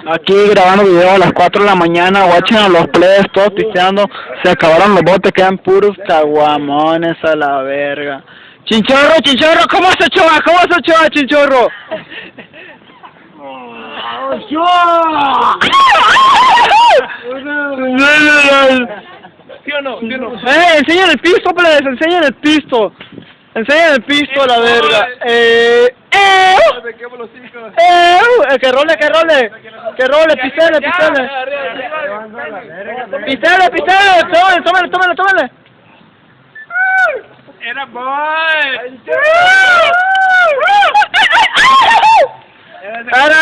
Aquí grabando video a las 4 de la mañana, watching a los players, todos pisteando, se acabaron los botes, quedan puros caguamones a la verga. Chinchorro, Chinchorro, ¿cómo se Ochoa? ¿Cómo se Ochoa, Chinchorro? ¿Sí o no? ¿Sí o no? Enseñan el pisto, plebes, enseñan el pisto. Enseñan el pisto a la verga. Que role, pistele. Pistele, tómale. Era boy. Ahora,